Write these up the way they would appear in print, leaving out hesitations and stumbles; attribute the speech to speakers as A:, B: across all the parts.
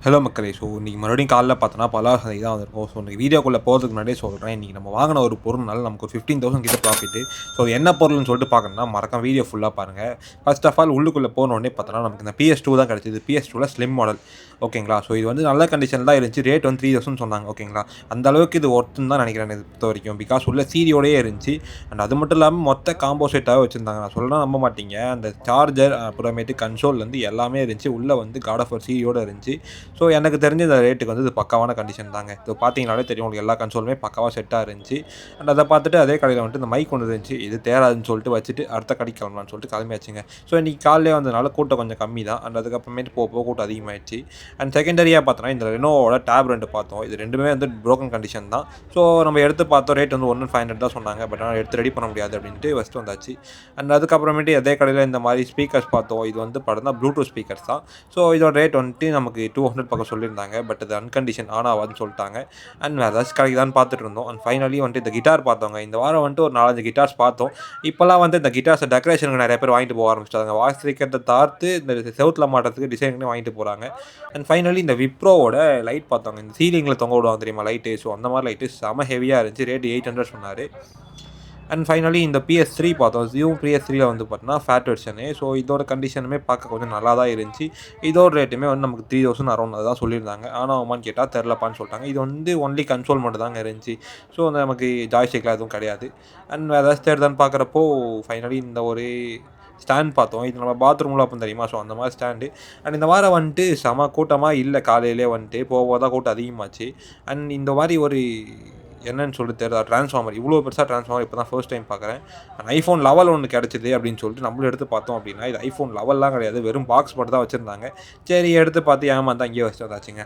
A: Hello மக்களே. So இன்றைக்கி மறுபடியும் காலைல பார்த்தோன்னா பலார் சந்தைக்கு தான் வந்திருக்கோம். ஸோ இன்றைக்கி வீடியோக்குள்ளே போகிறதுக்கு முன்னாடியே சொல்கிறேன், இன்றைக்கி நம்ம வாங்கின ஒரு பொருள்னால நமக்கு ஒரு 15,000 கிட்ட ப்ராஃபிட்டு. ஸோ என்ன பொருள்னு சொல்லிட்டு பார்க்கணுன்னா மறக்காம வீடியோ ஃபுல்லாக பாருங்கள். ஃபர்ஸ்ட் ஆஃப் ஆல் உள்ளுக்குள்ளே போனோடனே பார்த்தோன்னா நமக்கு இந்த PS2 தான் கிடச்சிது. PS2ல ஸ்லிம் மாடல். ஓகேங்களா. ஸோ இது வந்து நல்ல கண்டிஷன் தான் இருந்துச்சு. ரேட் வந்து 3,000 சொன்னாங்க. ஓகேங்களா. அந்த அளவுக்கு இது ஒர்த்துன்னு தான் நினைக்கிறேன் இதை பொறுத்த வரைக்கும். பிகாஸ் உள்ள சீரியோடயே இருந்துச்சு. அண்ட் அது மட்டும் இல்லாமல் மொத்த காம்போ செட்டாகவே வச்சுருந்தாங்க. நான் சொல்லலாம் நம்ப மாட்டீங்க. அந்த சார்ஜர் அப்புறமேட்டு கன்சோல்லேருந்து எல்லாமே இருந்துச்சு. உள்ளே வந்து காட் ஆஃப் வார் சீரியோடு இருந்துச்சு. ஸோ எனக்கு தெரிஞ்ச இந்த ரேட்டுக்கு வந்து இது பக்காவான கண்டிஷன் தாங்க. இது பார்த்தீங்கனாலே தெரியும் உங்களுக்கு எல்லா கன்சோலுமே பக்காவாக செட்டாக இருந்துச்சு. அண்ட் அதை பார்த்துட்டு அதே கடையில் வந்துட்டு இந்த மைக் ஒன்று இருந்துச்சு. இது தேராதுன்னு சொல்லிட்டு வச்சுட்டு அடுத்த கடைக்கு கிளம்பலான்னு சொல்லிட்டு கிளம்பியாச்சுங்க. ஸோ இன்றைக்கி காலையிலே வந்ததுனால கூட்டம் கொஞ்சம் கம்மி தான். அண்ட் அதுக்கப்புறமேட்டு போக கூட்டம் அதிகமாகிடுச்சு. அண்ட் செகண்டரியாக பார்த்தோன்னா இந்த ரெனோவோட டேப் 2 பார்த்தோம். இது ரெண்டுமே வந்து ப்ரோக்கன் கண்டிஷன் தான். ஸோ நம்ம எடுத்து பார்த்தோம். ரேட் வந்து 1,500 தான் சொன்னாங்க. பட் ஆனால் எடுத்து ரெடி பண்ண முடியாது அப்படின்ட்டு ஃபஸ்ட்டு வந்தாச்சு. அண்ட் அதுக்கப்புறமேட்டு அதே கடையில் இந்த மாதிரி ஸ்பீக்கர்ஸ் பார்த்தோம். இது வந்து பார்த்தோன்னா ப்ளூடூத் ஸ்பீக்கர்ஸ் தான். ஸோ இதோட ரேட் வந்துட்டு நமக்கு 200 பக்கம் சொல்லியிருந்தாங்க. பட் அது அன்கண்டிஷன் ஆன் ஆகாதுன்னு சொல்லிட்டாங்க. அண்ட் வேறு ஏதாச்சும் கிடைக்குதான்னு பார்த்துட்டு இருந்தோம். அண்ட் ஃபைனலி வந்துட்டு இந்த கிட்டார் பார்த்தோங்க. இந்த வாரம் வந்துட்டு ஒரு 4-5 கிட்டார்ஸ் பார்த்தோம். இப்போல்லாம் வந்து இந்த கிட்டார்ஸை டெக்கரேஷனுக்கு நிறைய பேர் வாங்கிட்டு போக ஆரம்பிச்சிட்டாங்க. வாய்ஸ் ஸ்பீக்கரை தார்த்து இந்த செவுத்தில் மாட்டுறதுக்கு டிசைனுக்கு வாங்கிட்டு போகிறாங்க. அண்ட் ஃபைனலி இந்த விப்ரோவோட லைட் பார்த்தோங்க. இந்த சீலிங்கில் தொங்க விடுவாங்க தெரியுமா லைட்டு. ஸோ அந்த மாதிரி லைட்டு செம ஹெவியாக இருந்துச்சு. ரேட் 800 சொன்னார். அண்ட் ஃபைனலி இந்த PS3 பார்த்தோம். PS3ல வந்து பார்த்தோன்னா ஃபேட் வெர்ஷனு. ஸோ இதோட கண்டிஷனுமே பார்க்க கொஞ்சம் நல்லா தான் இருந்துச்சு. இதோட ரேட்டுமே வந்து நமக்கு 3,000 அரௌண்ட் தான் சொல்லியிருந்தாங்க. ஆனால் ஆமான்னு கேட்டால் தெரிலப்பான்னு சொல்லிட்டாங்க. இது வந்து ஒன்லி கன்சோல் மட்டும் தாங்க இருந்துச்சு. ஸோ வந்து நமக்கு ஜாய்ஸ்டிக்லாம் எதுவும் கிடையாது. அண்ட் வேறு ஏதாச்சும் தேடுதான்னு பார்க்குறப்போ ஃபைனலி இந்த ஒரு ஸ்டாண்ட் பார்த்தோம். இது நம்ம பாத்ரூமில் அப்போ தெரியுமா. ஸோ அந்த மாதிரி ஸ்டாண்டு. அண்ட் இந்த வாரம் வந்துட்டு செம கூட்டமாக இல்லை. காலையிலே வந்துட்டு போக தான் கூட்டம் அதிகமாச்சு. அண்ட் இந்த மாதிரி ஒரு என்னன்னு சொல்லிட்டு தெரியல ட்ரான்ஸ்ஃபார்மர் இவ்வளோ பெருசாக ட்ரான்ஸ்ஃபார்மர் இப்போ தான் ஃபர்ஸ்ட் டைம் பார்க்குறேன். ஐஃபோன் 11 ஒன்று கிடச்சிது அப்படின்னு சொல்லிட்டு நம்மளும் எடுத்து பார்த்தோம் அப்படின்னா இது ஐஃபோன் 11லாம் கிடையாது. வெறும் பாக்ஸ் மட்டும் தான் வச்சுருந்தாங்க. சரி எடுத்து பார்த்து ஏமாந்து அங்கேயே வச்சுட்டு வந்தாச்சுங்க.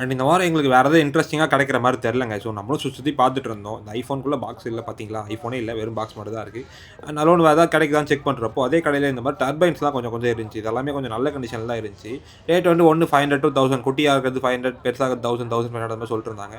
A: அண்ட் இந்த வாரம் எங்களுக்கு வேறு எதாவது இன்ட்ரெஸ்டிங்காக கிடைக்கிற மாதிரி தெரிலங்க. ஸோ நம்மளும் சுற்றி பார்த்துட்டு இருந்தோம். இந்த ஐஃபோனுக்குள்ளே பாக்ஸ் இல்லை பார்த்தீங்களா. ஐஃபோனே இல்லை, வெறும் பாக்ஸ் மட்டும் தான் இருக்குது. அண்ட் நல்லொன்று வேறு ஏதாவது கிடைக்குதான்னு செக் பண்ணுறப்போ அதே கடையில் இந்த மாதிரி டர்பைன்ஸ்லாம் கொஞ்சம் இருந்துச்சு. இதெல்லாமே கொஞ்சம் நல்ல கண்டிஷனில் தான் இருந்துச்சு. ரேட் வந்து 500 to 1000 குட்டியாக இருக்கிறது 500, பெருசாக 1500 மாதிரி சொல்லிட்டு இருந்தாங்க.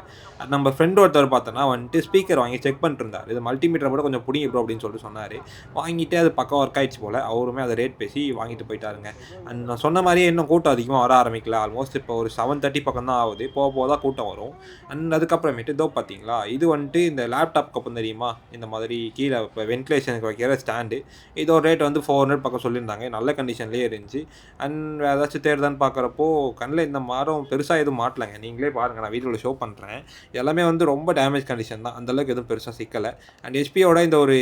A: நம்ம ஃப்ரெண்ட் ஒருத்தர் பார்த்தோன்னா வந்துட்டு ஸ்பீக்கர் வாங்கி செக் பண்ணிட்டு இருந்தார். இது மல்டிமீட்டர் கூட கொஞ்சம் பிடிங்க ப்ரோ அப்படின்னு சொல்லிட்டு சொன்னார். வாங்கிட்டு அது பக்கம் ஒர்க் ஆகிடுச்சு போல். அவருமே அதை ரேட் பேசி வாங்கிட்டு போயிட்டாருங்க. அண்ட் நான் சொன்ன மாதிரியே இன்னும் கூட்டம் அதிகமாக வர ஆரம்பிக்கல. ஆல்மோஸ்ட் இப்போ ஒரு 7:30 பக்கம் தான் ஆகுது. போக தான் கூட்டம் வரும். அண்ட் அதுக்கப்புறமேட்டு இதோ பார்த்தீங்களா இது வந்துட்டு இந்த லேப்டாப் கப்பம் தெரியுமா. இந்த மாதிரி கீழே இப்போ வென்டிலேஷனுக்கு வைக்கிற ஸ்டாண்டு. இதோட ரேட் வந்து 400 பக்கம் சொல்லியிருந்தாங்க. நல்ல கண்டிஷன்லேயே இருந்துச்சு. அண்ட் ஏதாச்சும் தேடுதான்னு பார்க்குறப்போ கண்ணில் இந்த மாதம் பெருசாக எதுவும் மாட்டலைங்க. நீங்களே பாருங்கள், நான் வீடியோவில் ஷோ பண்ணுறேன். எல்லாமே வந்து ரொம்ப டேமேஜ் கண்டிஷன் தான். அந்தளவுக்கு எதுவும் பெருசாக சிக்கலை. அண்ட் ஹெச்பியோட இந்த ஒரு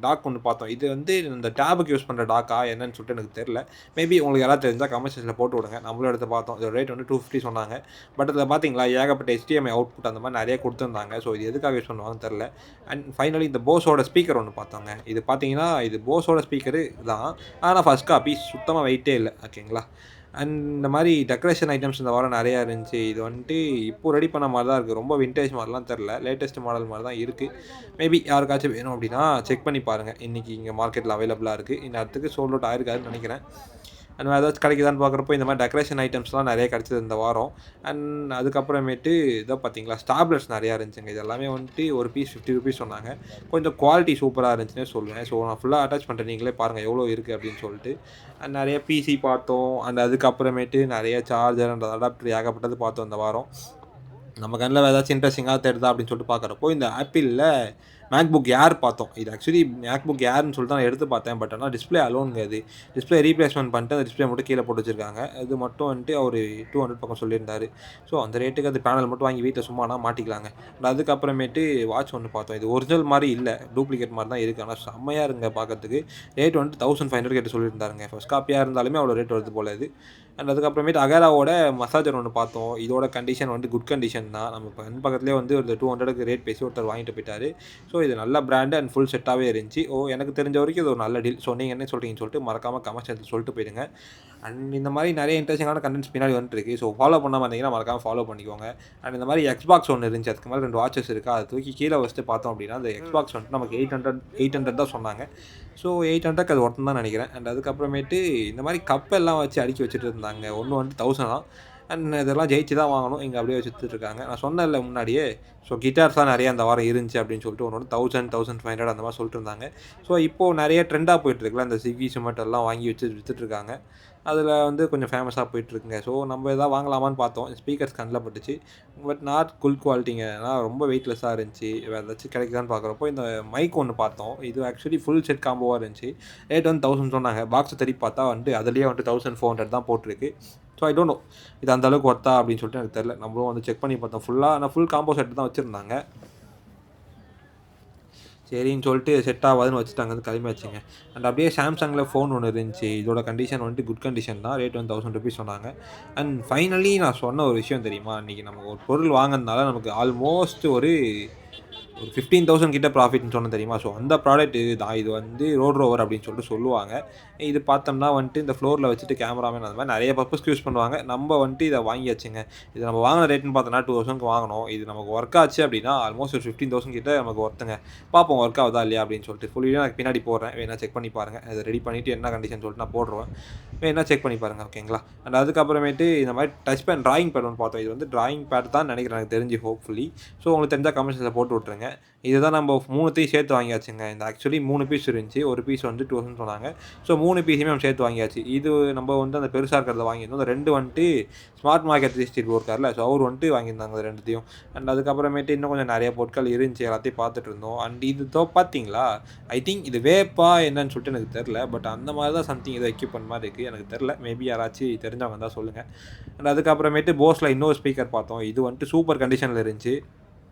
A: டாக் ஒன்று பார்த்தோம். இது வந்து இந்த டேபுக்கு யூஸ் பண்ணுற டாக்கா என்னன்னு சொல்லிட்டு எனக்கு தெரில. மேபி உங்களுக்கு யாராவது தெரிஞ்சால் கமெண்ட் செக்ஷனில் போட்டு விடுங்க. நம்மளும் எடுத்து பார்த்தோம். இதோட ரேட் வந்து 250 சொன்னாங்க. பட் அதில் பார்த்தீங்களா ஏகப்பட்ட HDMI அவுட்புட் அந்த மாதிரி நிறைய கொடுத்துருந்தாங்க. ஸோ இது எதுக்காக யூஸ் பண்ணுவாங்கன்னு தெரில. அண்ட் ஃபைனலி இந்த போஸோட ஸ்பீக்கர் ஒன்று பார்த்தோங்க. இது பார்த்தீங்கன்னா இது போஸோட ஸ்பீக்கரு தான். ஆனால் ஃபஸ்ட் காப்பி சுத்தமாக வெயிட்டே இல்லை. ஓகேங்களா. அண்ட் இந்த மாதிரி டெக்கரேஷன் ஐட்டம்ஸ் இந்த வாரம் நிறையா இருந்துச்சு. இது வந்துட்டு இப்போது ரெடி பண்ண மாதிரி தான் இருக்குது. ரொம்ப விண்டேஜ் மாதிரிலாம் தெரில. லேட்டஸ்ட் மாடல் மாதிரி தான் இருக்குது. மேபி யாருக்காச்சும் வேணும் அப்படின்னா செக் பண்ணி பாருங்கள். இன்றைக்கி இங்கே மார்க்கெட்டில் அவைலபிளாக இருக்குது. இந்த இடத்துக்கு சோல்ட் அவுட் ஆயிருக்காதுன்னு நினைக்கிறேன். அண்ட் ஏதாச்சும் கிடைக்குதான்னு பார்க்குறப்போ இந்த மாதிரி டெக்கரேஷன் ஐட்டம்ஸ்லாம் நிறைய கிடச்சிது இந்த வாரம். அண்ட் அதுக்கப்புறமேட்டு இதோ பார்த்தீங்களா ஸ்டாப்லர்ஸ் நிறையா இருந்துச்சுங்க. இது எல்லாமே வந்துட்டு ஒரு பீஸ் 50 ருபீஸ் சொன்னாங்க. கொஞ்சம் குவாலிட்டி சூப்பராக இருந்துச்சுன்னே சொல்லுவேன். ஸோ நான் ஃபுல்லாக அட்டாச் பண்ணுறேன். நீங்களே பாருங்கள் எவ்வளோ இருக்குது அப்படின்னு சொல்லிட்டு. அண்ட் நிறைய PC பார்த்தோம். அண்ட் அதுக்கப்புறமேட்டு நிறைய சார்ஜர் அண்ட் அடாப்டர் ஏகப்பட்டது பார்த்தோம் இந்த வாரம். நம்ம கண்ணில் ஏதாச்சும் இன்ட்ரெஸ்டிங்காக தெரியுதா அப்படின்னு சொல்லிட்டு பார்க்குறப்போ இந்த ஆப்பிளில் மேக்புக் ஏர் பார்த்தோம். இது ஆக்சுவலி மேக்புக் ஏர்னு சொல்லிட்டு நான் எடுத்து பார்த்தேன். பட் ஆனால் டிஸ்பிளே அலோனுங்க. அது டிஸ்பிளே ரீப்ளேஸ்மெண்ட் பண்ணிட்டு அந்த டிஸ்பிளே மட்டும் கீழே போட்டு வச்சிருக்காங்க. அது மட்டும் வந்துட்டு அவர் 200 பக்கம் சொல்லியிருந்தார். ஸோ அந்த ரேட்டுக்கு அது பேனல் மட்டும் வாங்கி வீட்டில் சும்மானா மாட்டிக்கலாங்க. அதுக்கப்புறமேட்டு வாட்ச் ஒன்று பார்த்தோம். இது ஒரிஜினல் மாதிரி இல்லை, டூப்ளிகேட் மாதிரி தான் இருக்குது. ஆனால் செம்மையாக இருங்க பார்க்கறதுக்கு. ரேட் வந்துட்டு 1500 கேட்டு சொல்லியிருந்தாருங்க. ஃபஸ்ட் காப்பியாக இருந்தாலுமே அவ்வளோ ரேட் வருது போல இது. அண்ட் அதுக்கப்புறமேட்டு அகேராவோட மசாஜர் ஒன்று பார்த்தோம். இதோட கண்டிஷன் வந்து குட் கண்டிஷன் தான். நம்ம இப்போ பக்கத்துலேயே வந்து ஒரு 200க்கு ரேட் பேசி ஒருத்தர் வாங்கிட்டு போயிட்டார். ஸோ இது நல்ல பிராண்டு அண்ட் ஃபுல் செட்டாகவே இருந்துச்சு. எனக்கு தெரிஞ்ச வரைக்கும் இது ஒரு நல்ல டீல். ஸோ நீங்கள் என்ன சொல்கிறீங்கன்னு சொல்லிட்டு மறக்காமல் கமெண்ட் செக்ஷனில் சொல்லிட்டு போயிடுங்க. அண்ட் இந்த மாதிரி நிறைய இன்ட்ரெஸ்டிங்கான கண்டென்ட்ஸ் பின்னாடி வந்துருக்கு. ஸோ ஃபாலோ பண்ணாமல் இருந்தீங்கன்னா மறக்காமல் ஃபாலோ பண்ணிக்கோங்க. அண்ட் இந்த மாதிரி எக்ஸ்பாக்ஸ் ஒன்று இருந்துச்சு. அதுக்கு மேலே 2 வாட்சஸ் இருக்குது. அதை தூக்கி கீழே வச்சுட்டு பார்த்தோம் அப்படின்னா அந்த எக்ஸ்பாக்ஸ் வந்துட்டு நமக்கு 800 தான் சொன்னாங்க. ஸோ 800க்கு அது ஒருத்தன் தான் நினைக்கிறேன். அண்ட் அதுக்கப்புறமேட்டு இந்த மாதிரி கப்பெல்லாம் வச்சு அடுக்கி வச்சுட்டு இருந்தாங்க. ஒன்று வந்து 1000 தான். அண்ட் இதெல்லாம் ஜெயிச்சு தான் வாங்கணும். இங்கே அப்படியே வச்சுட்டுருக்காங்க. நான் சொன்னேன்ல முன்னாடியே. ஸோ கிட்டார்ஸ்லாம் நிறைய அந்த வாரம் இருந்துச்சு அப்படின்னு சொல்லிட்டு ஒன்று 1000, 1500 அந்த மாதிரி சொல்லிட்டு இருந்தாங்க. ஸோ இப்போது நிறைய ட்ரெண்டாக போயிட்டுருக்குல்ல அந்த ஸ்விக்கி, சொமேட்டோலாம் வாங்கி வச்சு விற்றுட்ருக்காங்க. அதில் வந்து கொஞ்சம் ஃபேமஸாக போயிட்டுருக்குங்க. ஸோ நம்ம எதாவது வாங்கலாமான்னு பார்த்தோம். ஸ்பீக்கர்ஸ் கண்ணில் பட்டுச்சு. பட் நாட் குட் குவாலிட்டிங்க. ஏன்னா ரொம்ப வெயிட்லெஸ்ஸாக இருந்துச்சு. வேறு ஏதாச்சும் கிடைக்குதான்னு பார்க்குறப்போ இந்த மைக் ஒன்று பார்த்தோம். இது ஆக்சுவலி ஃபுல் செட் காம்போவாக இருந்துச்சு. ரேட் வந்து 1000 சொன்னாங்க. பாக்ஸை தேடி பார்த்தா வந்து அதிலேயே வந்து 1400 தான் போட்டிருக்கு. ஸோ ஐ டோன்ட் நோ இது அந்த அளவுக்கு ஒர்த்தா அப்படின்னு சொல்லிட்டு எனக்கு தெரியல. நம்மளும் வந்து செக் பண்ணி பார்த்தோம் ஃபுல்லாக. ஆனால் ஃபுல் காம்போ செட் தான் வச்சுருந்தாங்க. சரின்னு சொல்லிட்டு செட் ஆகாதுன்னு வச்சுட்டாங்க, வந்து கிளம்பியாச்சுங்க. அண்ட் அப்படியே சாம்சங்கில் ஃபோன் ஒன்று இருந்துச்சு. இதோட கண்டிஷன் வந்துட்டு குட் கண்டிஷன் தான். ரேட் வந்து ₹1000 சொன்னாங்க. அண்ட் ஃபைனலி நான் சொன்ன ஒரு விஷயம் தெரியுமா? இன்றைக்கி நமக்கு ஒரு பொருள் வாங்கினதுனால நமக்கு ஆல்மோஸ்ட் ஒரு 15,000 கிட்ட ப்ராஃபிட்னு சொன்னேன் தெரியுமா? ஸோ அந்த ப்ராடக்ட் இதுதான். இது வந்து ரோட் ரோவர் அப்படின்னு சொல்லிட்டு சொல்லுவாங்க. இது பார்த்தோம்னா வந்துட்டு இந்த ஃப்ளோரில் வச்சுட்டு கேமராமேன் அந்த மாதிரி நிறைய பர்பஸ்க்கு யூஸ் பண்ணுவாங்க. நம்ம வந்துட்டு இதை வாங்கியாச்சுங்க. இது நம்ம வாங்கின ரேட்னு பார்த்தோன்னா 2000க்கு வாங்கினோம். இது நமக்கு ஒர்க் ஆச்சு அப்படின்னா ஆல்மோஸ்ட் ஒரு 15,000 கிட்ட நமக்கு ஒர்த்துங்க. பார்ப்போம் ஒர்க் ஆகுதா இல்லையா அப்படின்னு சொல்லிட்டு. ஃபுல் வீடியோ நான் பின்னாடி போடுறேன். வேணா செக் பண்ணி பாருங்கள். அதை ரெடி பண்ணிவிட்டு என்ன கண்டிஷன் சொல்லிட்டு நான் போடுறேன். வேணா செக் பண்ணி பாருங்கள், ஓகேங்களா? அண்ட் அதுக்கப்புறமேட்டு இந்த மாதிரி டச் பேன் டிராயிங் பேட் ஒன்று பார்த்தோம். இது வந்து டிராயிங் பேட் தான் நினைக்கிறேன் எனக்கு தெரிஞ்சு, ஹோப்ஃபுல்லி. ஸோ உங்களுக்கு தெரிஞ்சால் கமெண்ட்ஸில் போட்டு விட்ருங்க. இதுதான் நம்ம 3த்தையும் சேர்த்து வாங்கியாச்சுங்க. இந்த ஆக்சுவலி 3 பீஸ் இருந்துச்சு. ஒரு பீஸ் வந்து 2000 சொன்னாங்க. ஸோ 3 பீஸுமே நம்ம சேர்த்து வாங்கியாச்சு. இது நம்ம வந்து அந்த பெருசாக இருக்கிறத வாங்கியிருந்தோம். அந்த 2 வந்துட்டு ஸ்மார்ட் மார்க்கெட் 360 இருக்கார்ல, ஸோ அவர் வந்துட்டு வாங்கியிருந்தாங்க அந்த 2த்தையும். அண்ட் அதுக்கப்புறமேட்டு இன்னும் கொஞ்சம் நிறைய பொருட்கள் இருந்துச்சு. எல்லாத்தையும் பார்த்துட்டு இருந்தோம். அண்ட் இது பார்த்தீங்களா, ஐ திங்க் இது வேப்பா என்னன்னு சொல்லிட்டு எனக்கு தெரில. பட் அந்த மாதிரி தான் சம்திங் ஏதோ எக்யூப்மெண்ட் மாதிரி இருக்குது. எனக்கு தெரில. மேபி யாராச்சும் தெரிஞ்சவங்க தான் சொல்லுங்கள். அண்ட் அதுக்கப்புறமேட்டு போஸில் இன்னொரு ஸ்பீக்கர் பார்த்தோம். இது வந்துட்டு சூப்பர் கண்டிஷனில் இருந்துச்சு.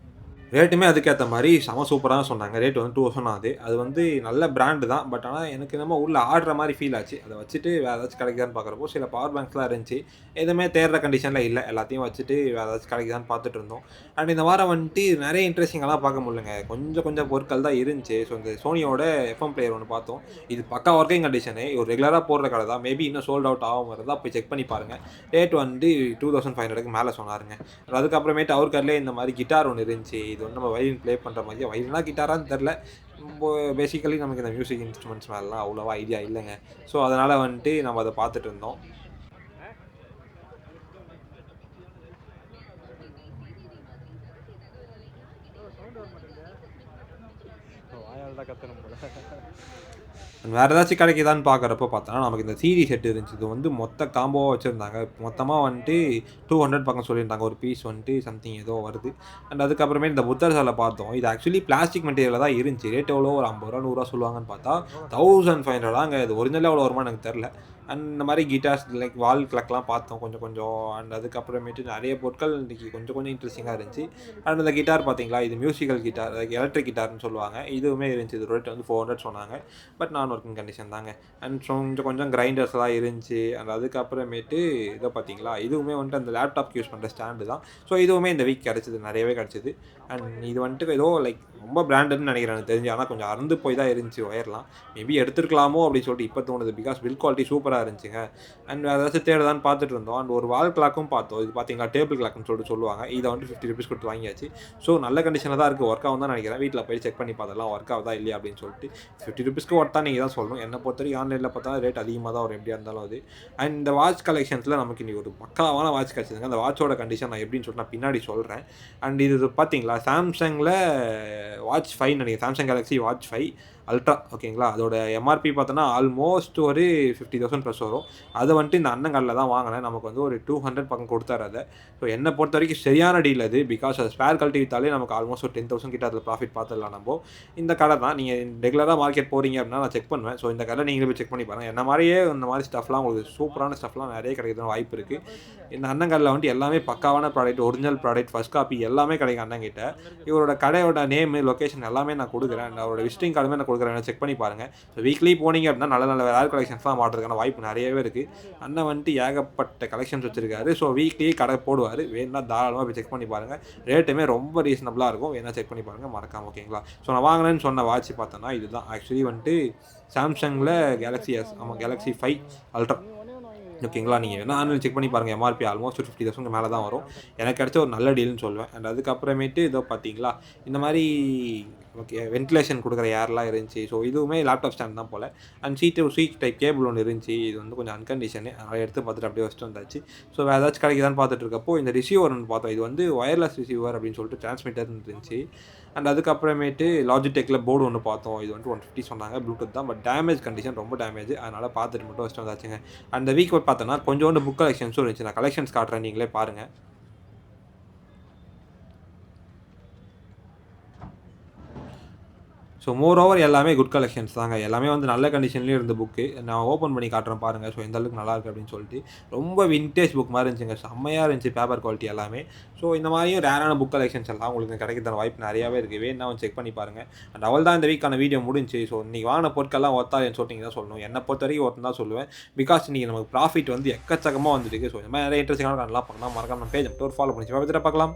A: ரேட்டுமே அதுக்கேற்ற மாதிரி செம சூப்பராக சொன்னாங்க. ரேட் வந்து 2000 ஆகுது. அது வந்து நல்ல பிராண்டு தான். பட் ஆனால் எனக்கு என்னமோ உள்ள ஆடுற மாதிரி ஃபீல் ஆச்சு. அதை வச்சுட்டு வேறு ஏதாச்சும் கிடைக்குதான்னு பார்க்குறப்போ சில பவர் பேங்க்ஸ்லாம் இருந்துச்சு. எதுவுமே தேடுற கண்டிஷனில் இல்லை. எல்லாத்தையும் வச்சுட்டு வேறு ஏதாச்சும் கிடைக்குதான்னு பார்த்துட்டு இருந்தோம். அண்ட் இந்த வாரம் வந்துட்டு நிறைய இன்ட்ரெஸ்டிங்கெல்லாம் பார்க்க முடியலங்க. கொஞ்சம் கொஞ்சம் பொருட்கள் தான் இருந்துச்சு. ஸோ இந்த சோனியோட எஃப்எம் பிளேயர் ஒன்று பார்த்தோம். இது பக்கா ஒர்க்கிங் கண்டிஷனு. ஒரு ரெகுலராக போடுற கடை தான். மேபி இன்னும் சோல்ட் அவுட் ஆகும் வரதா போய் செக் பண்ணி பாருங்கள். ரேட் வந்து 2500க்கு மேலே சொன்னாருங்க. அதுக்கப்புறமேட்டு அவர் கடையிலே இந்த மாதிரி கிட்டார் ஒன்று இருந்துச்சு. இது வந்து நம்ம வயலின் ப்ளே பண்ணுற மாதிரியே, வயலினா கிட்டாரான்னு தெரில. பேசிக்கலி நமக்கு இந்த மியூசிக் இன்ஸ்ட்ருமெண்ட்ஸ் மேலாம் அவ்வளோவா ஐடியா இல்லைங்க. ஸோ அதனால் வந்துட்டு நம்ம அதை பார்த்துட்டு இருந்தோம். வாயால் தான் கத்தணும் போல. வேறு ஏதாச்சும் கிடைக்குதான்னு பார்க்குறப்போ பார்த்தோன்னா நமக்கு இந்த சீரி செட் இருந்துச்சு. இது வந்து மொத்த காம்போவாக வச்சுருந்தாங்க. மொத்தமாக வந்துட்டு 200 பக்கம் சொல்லியிருந்தாங்க. ஒரு பீஸ் வந்துட்டு சம்திங் ஏதோ வருது. அண்ட் அதுக்கப்புறமே இந்த புத்தர் சிலை பார்த்தோம். இது ஆக்சுவலி பிளாஸ்டிக் மெட்டீரியலில் தான் இருந்துச்சு. ரேட் எவ்வளோ ஒரு ₹50 100 சொல்லுவாங்கன்னு பார்த்தா 1500 தாங்க. இது ஒரிஜினலாக எவ்வளோ வருமானு எனக்கு தெரில. அண்ட் இந்த மாதிரி கிட்டார்ஸ் லைக் வால் கிளாக்லாம் பார்த்தோம் கொஞ்சம் கொஞ்சம். அண்ட் அதுக்கப்புறமேட்டு நிறைய பொருட்கள் இன்றைக்கி கொஞ்சம் கொஞ்சம் இன்ட்ரெஸ்டிங்காக இருந்துச்சு. அண்ட் இந்த கிட்டார் பார்த்தீங்களா, இது மியூசிக்கல் கிட்டார், லைக் எலக்ட்ரிக் கிட்டார்னு சொல்லுவாங்க. இதுவுமே இருந்துச்சு. இது ரேட் வந்து 400 சொன்னாங்க. பட் நான் ஒர்க்கிங் கண்டிஷன் தாங்க. அண்ட் கொஞ்சம் கொஞ்சம் கிரைண்டர்ஸ்லாம் இருந்துச்சு. அண்ட் அதுக்கப்புறமேட்டு இதை பார்த்தீங்களா, இதுவுமே வந்துட்டு அந்த லேப்டாப்க்கு யூஸ் பண்ணுற ஸ்டாண்டு தான். ஸோ இதுவுமே இந்த வீக் கிடச்சிது, நிறையவே கிடச்சிது. அண்ட் இது வந்துட்டு ஏதோ லைக் ரொம்ப பிராண்டட்னு நினைக்கிறேன் எனக்கு தெரிஞ்சு. ஆனால் கொஞ்சம் அறுந்து போய் தான் இருந்துச்சு ஒயர்லாம். மேபி எடுத்துருக்கலாமோ அப்படின்னு சொல்லிட்டு இப்போ தோணுது. பிகாஸ் பில் குவாலிட்டி சூப்பராக இருந்துச்சுங்க. அண்ட் ஏதாச்சும் தேடுதான்னு பார்த்துட்டு இருந்தோம். அண்ட் ஒரு வால் கிளாக்கும் பார்த்தோம். இது பார்த்தீங்களா, டேபிள் கிளாக்னு சொல்லிட்டு சொல்லுவாங்க. இதை வந்துட்டு ₹50 கொடுத்து வாங்கியாச்சு. ஸோ நல்ல கண்டிஷனில் தான் இருக்குது. ஒர்க் ஆகும் தான் நினைக்கிறேன். வீட்டில் போய் செக் பண்ணி பார்த்தலாம் ஒர்க் ஆகுதா இல்லையா அப்படின்னு சொல்லிட்டு. ₹50 ஒர்த்தா நீங்கள் தான் சொல்லணும். என்னை பொறுத்தவரைக்கும் ஆன்லைனில் பார்த்தா ரேட் அதிகமாக தான் வரும், எப்படியா இருந்தாலும் அது. அண்ட் இந்த வாட்ச் கலெக்ஷன்ஸில் நமக்கு இன்றைக்கி ஒரு பக்காவான வாட்ச் கிடச்சிதுங்க. அந்த வாட்சோட கண்டிஷன் நான் எப்படின்னு சொல்லிட்டு நான் பின்னாடி சொல்கிறேன். அண்ட் இது பார்த்தீங்களா, சாம்சங்கில் வாட்ச் 5 நினைக்கிறேன். சாம்சங் கேலக்ஸி வாட்ச் 5 அல்ட்ரா, ஓகேங்களா. அதோட எம்ஆர்பி பார்த்தோன்னா ஆல்மோஸ்ட் ஒரு 50,000 ப்ளஸ் வரும். அதை வந்துட்டு இந்த அண்ணன் கடையில் தான் வாங்கினேன். நமக்கு வந்து ஒரு 200 பக்கம் கொடுத்தாரு அதை. ஸோ என்னை பொறுத்த வரைக்கும் சரியான டீல் அது. பிகாஸ் அது ஸ்பேர் கழட்டி விற்றாலே நமக்கு ஆல்மோஸ்ட் ஒரு 10,000 கிட்ட அதில் ப்ராஃபிட் பார்த்துடலாம் நம்ம. இந்த கடை தான் நீங்கள் ரெகுலராக மார்க்கெட் போகிறீங்க அப்படின்னா நான் செக் பண்ணுவேன். ஸோ இந்த கடை நீங்களே போய் செக் பண்ணி பாருங்கள். என்ன மாதிரியே இந்த மாதிரி ஸ்டஃப்லாம் உங்களுக்கு சூப்பரான ஸ்டஃப்லாம் நிறைய கிடைக்கிறதுக்கு வாய்ப்பு இருக்குது. இந்த அண்ணன் கடையில் வந்துட்டு எல்லாமே பக்காவான product, original product, first copy எல்லாமே கிடைக்கும் அண்ணன் கிட்ட. இவரோட கடையோட நேமு, லொக்கேஷன் எல்லாமே நான் கொடுக்குறேன். அவரோட விசிட்டிங் கார்டுமே நான் கொடுக்குறேன், செக் பண்ணி பாருங்கள். ஸோ வீக்லி போனீங்க அப்படின்னா நல்ல நல்ல ரேர் கலெக்ஷன்ஸ்லாம் மாட்டுறதுக்கான வாய்ப்பு நிறையவே இருக்குது. அண்ணன் வந்துட்டு ஏகப்பட்ட கலெக்ஷன்ஸ் வச்சுருக்காரு. ஸோ வீக்லி கடை போடுவார். வேணும்னா தாராளமாக போய் செக் பண்ணி பாருங்கள். ரேட்டுமே ரொம்ப ரீசனபிளாக இருக்கும். வேணா செக் பண்ணி பாருங்கள் மறக்காம, ஓகேங்களா. ஸோ நான் வாங்கினேன்னு சொன்ன வாட்ச் பார்த்தோன்னா இதுதான். ஆக்சுவலி வந்துட்டு சாம்சங்கில் கேலக்ஸி ஆமாம் கேலக்ஸி 5 அல்ட்ரா, ஓகேங்களா. நீங்கள் வேணால் ஆன்லைன் செக் பண்ணி பாருங்கள். எம்ஆர்பி ஆல்மோஸ்ட் ஒரு 50,000 மேலே தான் வரும். எனக்கு கிடச்ச ஒரு நல்ல டீல்னு சொல்லுவேன். அண்ட் அதுக்கப்புறமேட்டு இதோ பார்த்தீங்களா, இந்த மாதிரி ஓகே வென்டிலேஷன் கொடுக்குற ஏர்லாம் இருந்துச்சு. ஸோ இதுவுமே லேப்டாப் ஸ்டாண்ட் தான் போல். அண்ட் சீட் டைப் கேபிள் ஒன்று இருந்துச்சு. இது வந்து கொஞ்சம் அன்கண்டிஷனு, அதை எடுத்து பார்த்துட்டு அப்படியே வச்சுட்டு வந்தாச்சு. ஸோ வேறு ஏதாச்சும் கிடைக்குதான்னு பார்த்துட்டு இருக்கப்போ இந்த ரிசீவர் ஒன்று பார்த்தோம். இது வந்து ஒயர்லெஸ் ரிசீவர் அப்படின்னு சொல்லிட்டு டிரான்ஸ்மிட்டர்னு இருந்துச்சு. அண்ட் அதுக்கப்புறமேட்டு லாஜிடெக்கில் போர்டு ஒன்று பார்த்தோம். இது வந்துட்டு 150 சொன்னாங்க. ப்ளூடூத் தான். பட் டேமேஜ் கண்டிஷன் ரொம்ப டேமேஜ். அதனால் பார்த்துட்டு மட்டும் வச்சுட்டு வந்தாச்சுங்க. அந்த வீக் பார்த்தோன்னா கொஞ்சோண்டு புக் கலெக்ஷன்ஸும் இருந்துச்சு. நான் கலெக்ஷன்ஸ் காட்டுறேன், நீங்களே பாருங்கள். ஸோ மோர் ஓவர் எல்லாமே குட் கலெக்ஷன்ஸ் தாங்க. எல்லாமே வந்து நல்ல கண்டிஷன்லேயும் இருந்த புக்கு. நான் ஓப்பன் பண்ணி காட்டுறேன் பாருங்கள். ஸோ எந்த அளவுக்கு நல்லாயிருக்கு அப்படின்னு சொல்லிட்டு. ரொம்ப வின்டேஜ் புக் மாதிரி இருந்துச்சுங்க. செம்மையாக இருந்துச்சு பேப்பர் குவாலிட்டி எல்லாமே. ஸோ இந்த மாதிரியும் ரேரான புக் கலெக்ஷன்ஸ் எல்லாம் உங்களுக்கு கிடைக்கிறதுக்கான வாய்ப்பு நிறையாவே இருக்குது. வேணும்னா வந்து செக் பண்ணி பாருங்கள். அண்ட் அவள் தான் இந்த வீக்கான வீடியோ முடிஞ்சு. ஸோ இன்றைக்கி வாங்கின பொருட்கள்லாம் ஒத்தாதுன்னு சொல்லிட்டு தான் சொல்லணும். என்னை பொறுத்த வரைக்கும் ஒருத்தன் தான் சொல்லுவேன். பிகாஸ் இன்றைக்கி நமக்கு ப்ராஃபிட் வந்து எக்கச்சக்கமாக வந்துருக்கு. ஸோ இந்த மாதிரி நிறைய இன்ட்ரெஸ்டிங்கான நல்லா பார்க்கலாம். மறக்காம நம்ம பேஜ் ஒரு ஃபாலோ பண்ணி பார்க்கலாம்.